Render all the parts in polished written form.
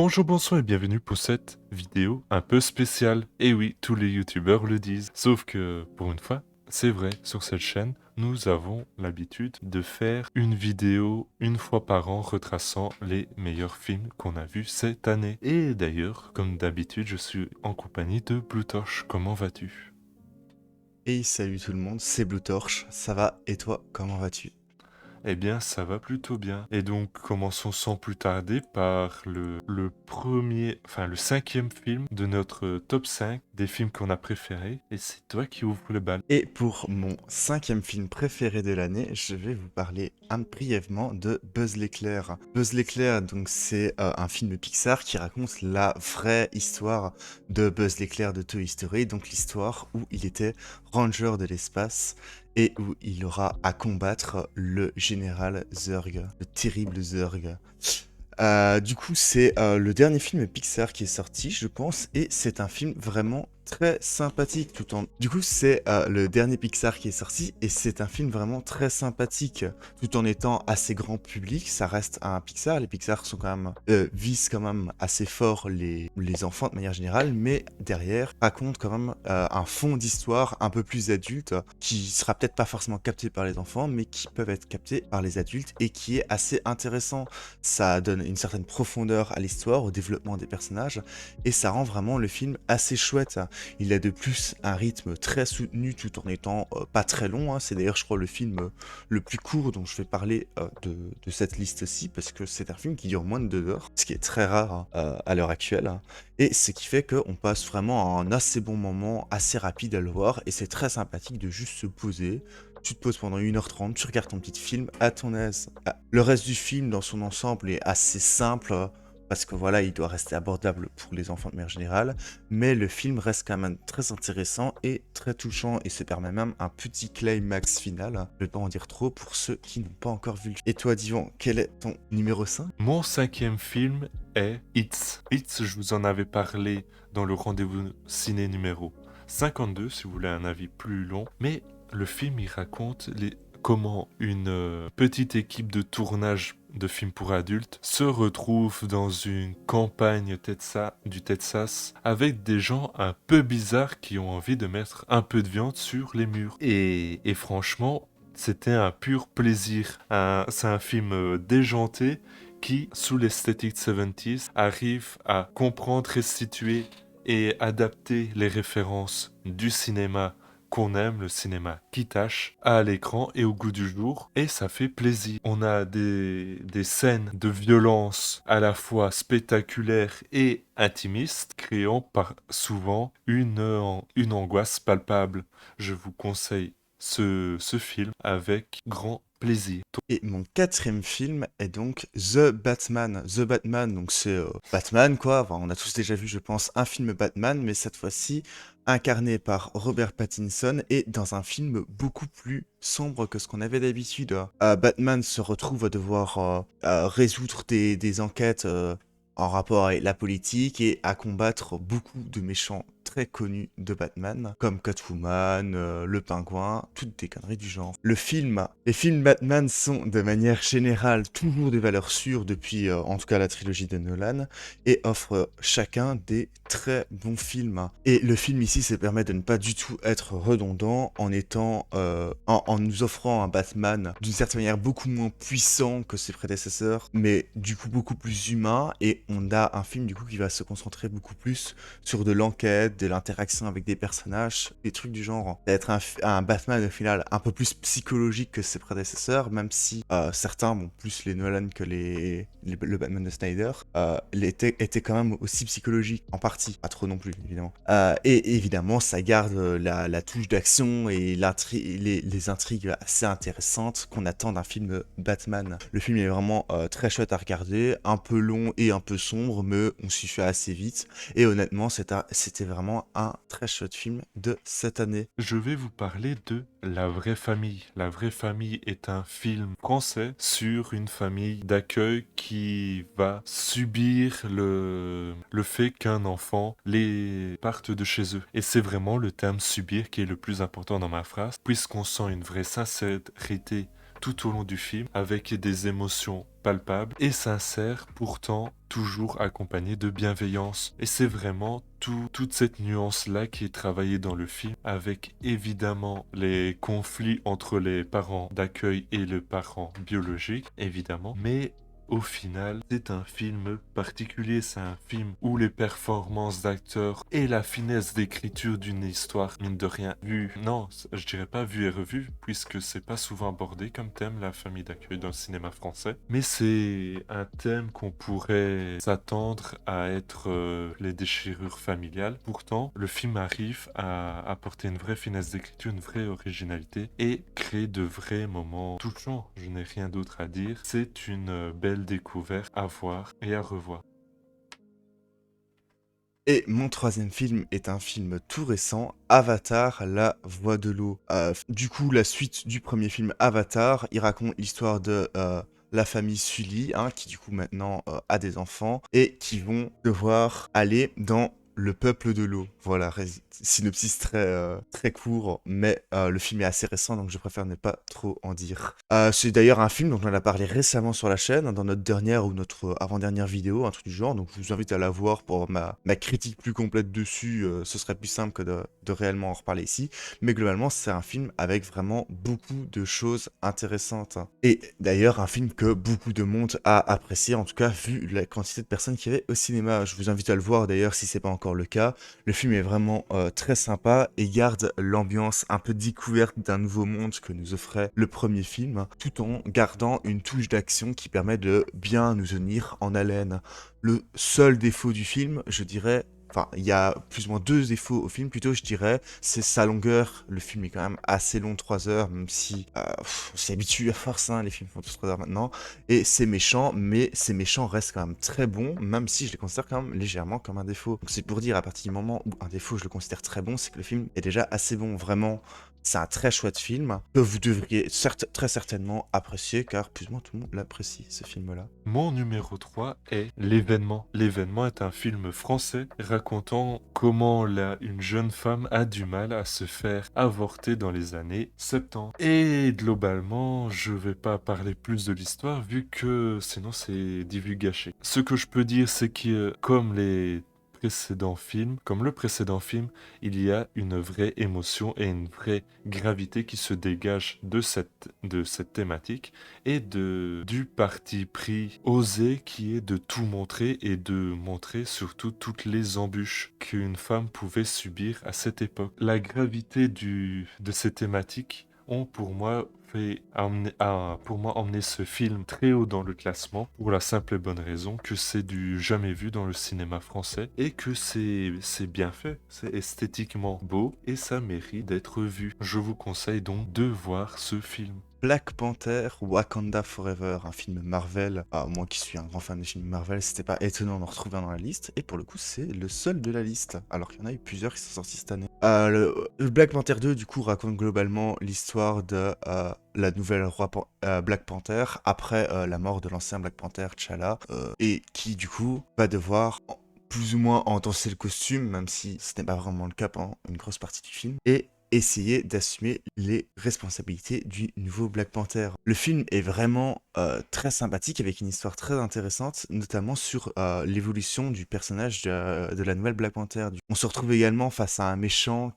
Bonjour, bonsoir et bienvenue pour cette vidéo un peu spéciale. Et oui, tous les youtubeurs le disent. Sauf que, pour une fois, c'est vrai, sur cette chaîne, nous avons l'habitude de faire une vidéo une fois par an retraçant les meilleurs films qu'on a vus cette année. Et d'ailleurs, comme d'habitude, je suis en compagnie de Blue Torch. Comment vas-tu? Hey, salut tout le monde, c'est Blue Torch, ça va et toi, comment vas-tu? Eh bien, ça va plutôt bien. Et donc, commençons sans plus tarder par le premier, enfin le cinquième film de notre top 5 des films qu'on a préférés. Et c'est toi qui ouvre le bal. Et pour mon cinquième film préféré de l'année, je vais vous parler brièvement de Buzz l'éclair. Buzz l'éclair, donc c'est un film Pixar qui raconte la vraie histoire de Buzz l'éclair de Toy Story, donc l'histoire où il était ranger de l'espace et où il aura à combattre le général Zurg, le terrible Zurg. Du coup, c'est le dernier film Pixar qui est sorti, je pense, et c'est un film vraiment très sympathique tout en... Du coup, c'est le dernier Pixar qui est sorti, et c'est un film vraiment très sympathique, tout en étant assez grand public. Ça reste un Pixar, les Pixar sont quand même... visent quand même assez fort les enfants de manière générale, mais derrière, raconte quand même un fond d'histoire un peu plus adulte, qui sera peut-être pas forcément capté par les enfants, mais qui peuvent être captés par les adultes, et qui est assez intéressant. Ça donne une certaine profondeur à l'histoire, au développement des personnages, et ça rend vraiment le film assez chouette. Il a de plus un rythme très soutenu tout en étant pas très long, hein. C'est d'ailleurs, je crois, le film le plus court dont je vais parler de cette liste-ci, parce que c'est un film qui dure moins de 2 heures, ce qui est très rare hein, à l'heure actuelle. Hein. Et ce qui fait qu'on passe vraiment un assez bon moment, assez rapide à le voir, et c'est très sympathique de juste se poser. Tu te poses pendant 1h30, tu regardes ton petit film à ton aise. Le reste du film, dans son ensemble, est assez simple, parce que voilà, il doit rester abordable pour les enfants de manière générale, mais le film reste quand même très intéressant et très touchant, et se permet même un petit climax final. Je vais pas en dire trop pour ceux qui n'ont pas encore vu le film. Et toi, Divan, quel est ton numéro 5? Mon cinquième film est It's. It's, je vous en avais parlé dans le rendez-vous ciné numéro 52, si vous voulez un avis plus long. Mais le film, il raconte comment une petite équipe de tournage de films pour adultes se retrouve dans une campagne du Texas avec des gens un peu bizarres qui ont envie de mettre un peu de viande sur les murs. Et franchement, c'était un pur plaisir. C'est un film déjanté qui, sous l'esthétique 70s, arrive à comprendre, restituer et adapter les références du cinéma qu'on aime, le cinéma qui tâche, à l'écran et au goût du jour, et ça fait plaisir. On a des scènes de violence à la fois spectaculaires et intimistes, créant par souvent une angoisse palpable. Je vous conseille ce film avec grand plaisir. Et mon quatrième film est donc The Batman. The Batman, donc c'est Batman quoi. Enfin, on a tous déjà vu, je pense, un film Batman, mais cette fois-ci incarné par Robert Pattinson et dans un film beaucoup plus sombre que ce qu'on avait d'habitude. Batman se retrouve à devoir résoudre des enquêtes en rapport avec la politique et à combattre beaucoup de méchants très connus de Batman, comme Catwoman, le Pingouin, toutes des conneries du genre. Les films Batman sont de manière générale toujours des valeurs sûres depuis en tout cas la trilogie de Nolan et offrent chacun des très bons films. Et le film ici se permet de ne pas du tout être redondant en étant en nous offrant un Batman d'une certaine manière beaucoup moins puissant que ses prédécesseurs, mais du coup beaucoup plus humain, et on a un film du coup qui va se concentrer beaucoup plus sur de l'enquête, de l'interaction avec des personnages, des trucs du genre. D'être un Batman au final un peu plus psychologique que ses prédécesseurs, même si certains, bon, plus les Nolan que le Batman de Snyder, étaient quand même aussi psychologiques, en partie. Pas trop non plus, évidemment. Et évidemment, ça garde la touche d'action et les intrigues assez intéressantes qu'on attend d'un film Batman. Le film est vraiment très chouette à regarder, un peu long et un peu sombre, mais on s'y fait assez vite. Et honnêtement, c'était vraiment un très chouette film de cette année. Je vais vous parler de La vraie famille. La vraie famille est un film français sur une famille d'accueil qui va subir le fait qu'un enfant les parte de chez eux. Et c'est vraiment le terme subir qui est le plus important dans ma phrase, puisqu'on sent une vraie sincérité tout au long du film avec des émotions palpables et sincères, pourtant toujours accompagnées de bienveillance. Et c'est vraiment toute cette nuance-là qui est travaillée dans le film, avec évidemment les conflits entre les parents d'accueil et le parent biologique, évidemment, mais au final, c'est un film particulier, c'est un film où les performances d'acteurs et la finesse d'écriture d'une histoire, mine de rien, non, je dirais pas vu et revu, puisque c'est pas souvent abordé comme thème, la famille d'accueil dans le cinéma français, mais c'est un thème qu'on pourrait s'attendre à être les déchirures familiales. Pourtant, le film arrive à apporter une vraie finesse d'écriture, une vraie originalité et créer de vrais moments touchants. Je n'ai rien d'autre à dire. C'est une belle découverte à voir et à revoir. Et mon troisième film est un film tout récent, Avatar, la voix de l'eau. Du coup, la suite du premier film Avatar, il raconte l'histoire de la famille Sully, hein, qui du coup maintenant a des enfants, et qui vont devoir aller dans le peuple de l'eau. Voilà, synopsis très court, mais le film est assez récent, donc je préfère ne pas trop en dire. C'est d'ailleurs un film dont on a parlé récemment sur la chaîne, hein, dans notre dernière ou notre avant-dernière vidéo, un truc du genre, donc je vous invite à la voir pour ma critique plus complète dessus, ce serait plus simple que de réellement en reparler ici. Mais globalement, c'est un film avec vraiment beaucoup de choses intéressantes. Et d'ailleurs, un film que beaucoup de monde a apprécié, en tout cas vu la quantité de personnes qu'il y avait au cinéma. Je vous invite à le voir d'ailleurs si c'est pas encore le cas. Le film est vraiment très sympa et garde l'ambiance un peu découverte d'un nouveau monde que nous offrait le premier film, tout en gardant une touche d'action qui permet de bien nous tenir en haleine. Le seul défaut du film, je dirais, enfin, il y a plus ou moins deux défauts au film, plutôt, je dirais, c'est sa longueur. Le film est quand même assez long, 3 heures, même si on s'y habitue à force, hein, les films font tous 3 heures maintenant. Et c'est méchant, mais ces méchants restent quand même très bons, même si je les considère quand même légèrement comme un défaut. Donc c'est pour dire, à partir du moment où un défaut, je le considère très bon, c'est que le film est déjà assez bon, vraiment. C'est un très chouette film que vous devriez très certainement apprécier, car plus ou moins tout le monde l'apprécie, ce film-là. Mon numéro 3 est L'événement. L'événement est un film français racontant comment une jeune femme a du mal à se faire avorter dans les années 70. Et globalement, je vais pas parler plus de l'histoire vu que sinon c'est divulgaché. Ce que je peux dire, c'est que comme le précédent film, il y a une vraie émotion et une vraie gravité qui se dégage de cette thématique et du parti pris osé qui est de tout montrer et de montrer surtout toutes les embûches qu'une femme pouvait subir à cette époque. La gravité de ces thématiques ont pour moi emmener ce film très haut dans le classement pour la simple et bonne raison que c'est du jamais vu dans le cinéma français et que c'est bien fait, c'est esthétiquement beau et ça mérite d'être vu. Je vous conseille donc de voir ce film. Black Panther, Wakanda Forever, un film Marvel. Ah, moi qui suis un grand fan des films Marvel, c'était pas étonnant d'en retrouver un dans la liste. Et pour le coup, c'est le seul de la liste, alors qu'il y en a eu plusieurs qui sont sortis cette année. Le Black Panther 2, du coup, raconte globalement l'histoire de la nouvelle Black Panther après la mort de l'ancien Black Panther, T'Challa, et qui, du coup, va devoir plus ou moins endosser le costume, même si ce n'est pas vraiment le cas pendant une grosse partie du film. Et essayer d'assumer les responsabilités du nouveau Black Panther. Le film est vraiment très sympathique avec une histoire très intéressante, notamment sur l'évolution du personnage de la nouvelle Black Panther. On se retrouve également face à un méchant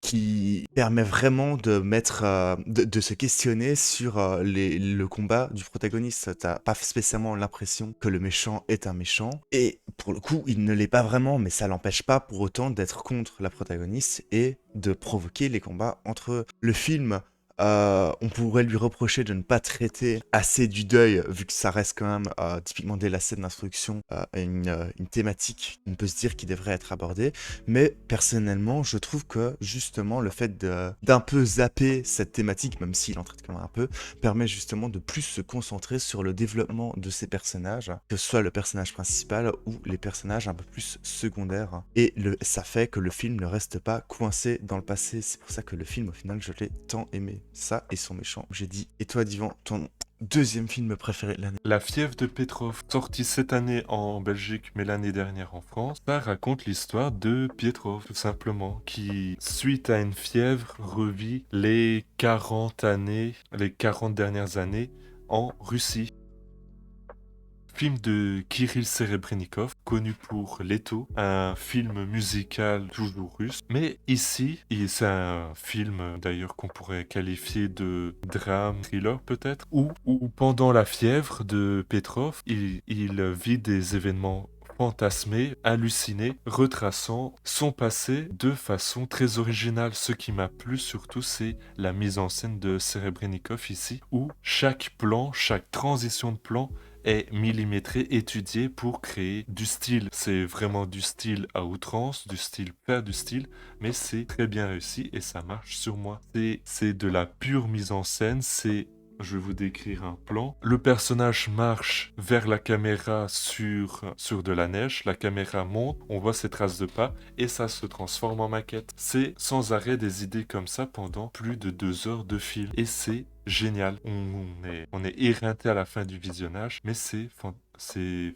qui permet vraiment de se questionner sur le combat du protagoniste. T'as pas spécialement l'impression que le méchant est un méchant, et pour le coup, il ne l'est pas vraiment, mais ça l'empêche pas pour autant d'être contre la protagoniste et de provoquer les combats entre eux. Le film, on pourrait lui reprocher de ne pas traiter assez du deuil, vu que ça reste quand même, typiquement dès la scène d'introduction, une thématique, on peut se dire, qui devrait être abordée. Mais personnellement, je trouve que justement le fait d'un peu zapper cette thématique, même s'il en traite quand même un peu, permet justement de plus se concentrer sur le développement de ces personnages, que ce soit le personnage principal ou les personnages un peu plus secondaires. Et ça fait que le film ne reste pas coincé dans le passé. C'est pour ça que le film, au final, je l'ai tant aimé. Ça et son méchant. J'ai dit. Et toi, Divan, ton deuxième film préféré de l'année. La fièvre de Petrov, sorti cette année en Belgique mais l'année dernière en France, ça raconte l'histoire de Pietrov, tout simplement, qui, suite à une fièvre, revit les 40 années, les 40 dernières années en Russie. Film de Kirill Serebrennikov, connu pour Leto, un film musical toujours russe. Mais ici, c'est un film d'ailleurs qu'on pourrait qualifier de drame, thriller peut-être, où pendant la fièvre de Petrov, il vit des événements fantasmés, hallucinés, retraçant son passé de façon très originale. Ce qui m'a plu surtout, c'est la mise en scène de Serebrennikov ici, où chaque plan, chaque transition de plan est millimétré, étudié pour créer du style. C'est vraiment du style à outrance, du style faire du style, mais c'est très bien réussi et ça marche sur moi. C'est de la pure mise en scène, c'est... Je vais vous décrire un plan. Le personnage marche vers la caméra sur de la neige. La caméra monte, on voit ses traces de pas et ça se transforme en maquette. C'est sans arrêt des idées comme ça pendant plus de 2 heures de film. Et c'est génial. On est éreinté à la fin du visionnage, mais c'est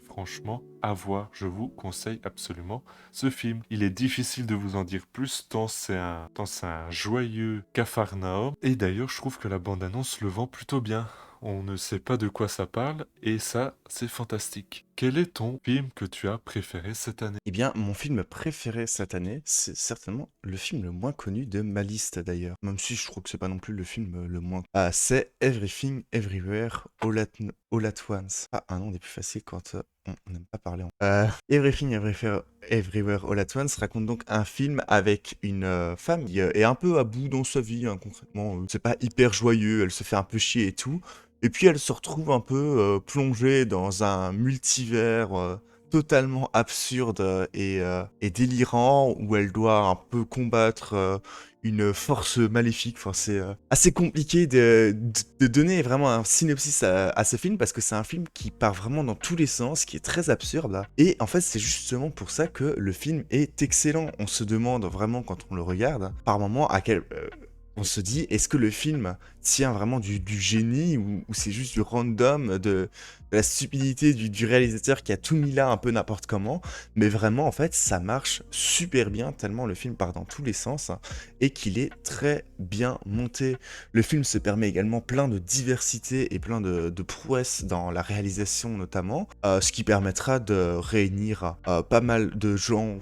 franchement à voir. Je vous conseille absolument ce film. Il est difficile de vous en dire plus tant c'est un joyeux capharnaüm. Et d'ailleurs, je trouve que la bande-annonce le vend plutôt bien. On ne sait pas de quoi ça parle et ça, c'est fantastique. Quel est ton film que tu as préféré cette année? Eh bien, mon film préféré cette année, c'est certainement le film le moins connu de ma liste d'ailleurs. Même si je trouve que c'est pas non plus le film le moins. Ah, c'est Everything Everywhere All at Once. Ah, un nom des plus faciles quand on n'aime pas parler. Everything Everywhere All at Once raconte donc un film avec une femme qui est un peu à bout dans sa vie, hein, concrètement. C'est pas hyper joyeux, elle se fait un peu chier et tout. Et puis elle se retrouve un peu plongée dans un multivers totalement absurde et délirant où elle doit un peu combattre une force maléfique. Enfin, c'est assez compliqué de donner vraiment un synopsis à ce film parce que c'est un film qui part vraiment dans tous les sens, qui est très absurde là. Et en fait, c'est justement pour ça que le film est excellent. On se demande vraiment quand on le regarde, par moment, on se dit, est-ce que le film tient vraiment du génie ou c'est juste du random, de la stupidité du réalisateur qui a tout mis là un peu n'importe comment. Mais vraiment, en fait, ça marche super bien tellement le film part dans tous les sens et qu'il est très bien monté. Le film se permet également plein de diversité et plein de prouesses dans la réalisation notamment, ce qui permettra de réunir pas mal de gens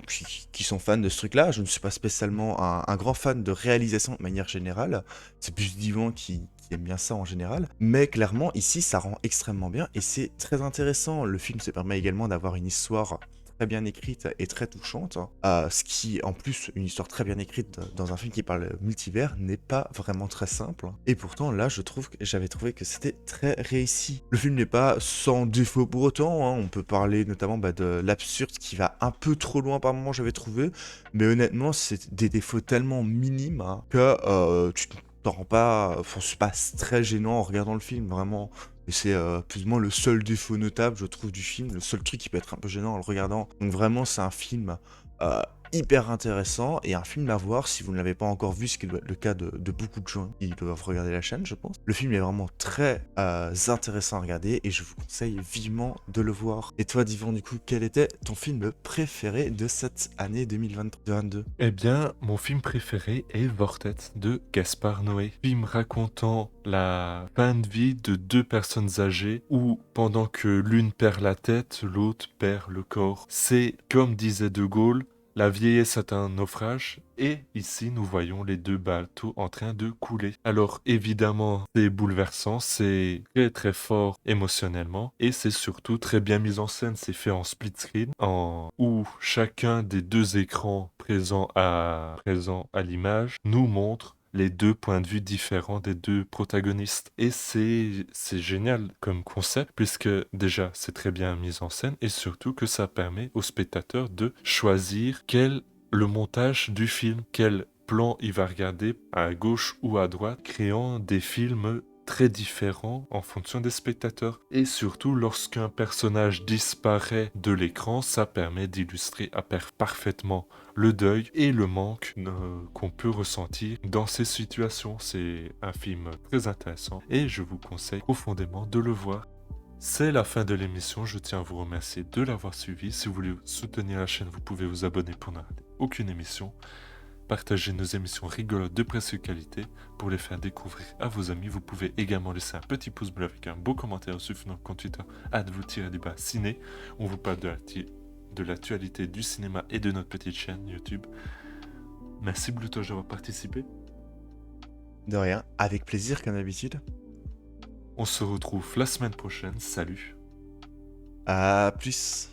qui sont fans de ce truc-là. Je ne suis pas spécialement un grand fan de réalisation de manière générale. C'est plus Divan qui aime bien ça en général. Mais clairement, ici, ça rend extrêmement bien et c'est très intéressant. Le film se permet également d'avoir une histoire très bien écrite et très touchante. Ce qui, en plus, une histoire très bien écrite dans un film qui parle multivers n'est pas vraiment très simple. Et pourtant, là, j'avais trouvé que c'était très réussi. Le film n'est pas sans défaut pour autant, hein. On peut parler notamment de l'absurde qui va un peu trop loin par moment, j'avais trouvé. Mais honnêtement, c'est des défauts tellement minimes hein, que tu t'en rends pas. Enfin, c'est pas très gênant en regardant le film, vraiment. Et c'est plus ou moins le seul défaut notable, je trouve, du film. Le seul truc qui peut être un peu gênant en le regardant. Donc vraiment, c'est un film euh, hyper intéressant et un film à voir si vous ne l'avez pas encore vu, ce qui doit être le cas de beaucoup de gens qui doivent regarder la chaîne, je pense. Le film est vraiment très intéressant à regarder et je vous conseille vivement de le voir. Et toi, Divan, du coup, quel était ton film préféré de cette année 2022? Eh bien, mon film préféré est Vortet de Gaspard Noé. Film racontant la fin de vie de deux personnes âgées où, pendant que l'une perd la tête, l'autre perd le corps. C'est, comme disait De Gaulle, la vieillesse est un naufrage et ici nous voyons les deux bateaux en train de couler. Alors évidemment c'est bouleversant, c'est très très fort émotionnellement et c'est surtout très bien mis en scène. C'est fait en split screen où chacun des deux écrans présents à l'image nous montre les deux points de vue différents des deux protagonistes. Et c'est génial comme concept, puisque déjà c'est très bien mis en scène, et surtout que ça permet au spectateur de choisir le montage du film, quel plan il va regarder à gauche ou à droite, créant des films très différent en fonction des spectateurs. Et surtout, lorsqu'un personnage disparaît de l'écran, ça permet d'illustrer parfaitement le deuil et le manque qu'on peut ressentir dans ces situations. C'est un film très intéressant et je vous conseille profondément de le voir. C'est la fin de l'émission, je tiens à vous remercier de l'avoir suivi. Si vous voulez soutenir la chaîne, vous pouvez vous abonner pour ne rater aucune émission. Partagez nos émissions rigolotes de précieuse qualité pour les faire découvrir à vos amis. Vous pouvez également laisser un petit pouce bleu avec un beau commentaire sur notre compte Twitter @vous-ciné. On vous parle de l'actualité du cinéma et de notre petite chaîne YouTube. Merci Bluto d'avoir participé. De rien, avec plaisir comme d'habitude. On se retrouve la semaine prochaine. Salut. À plus.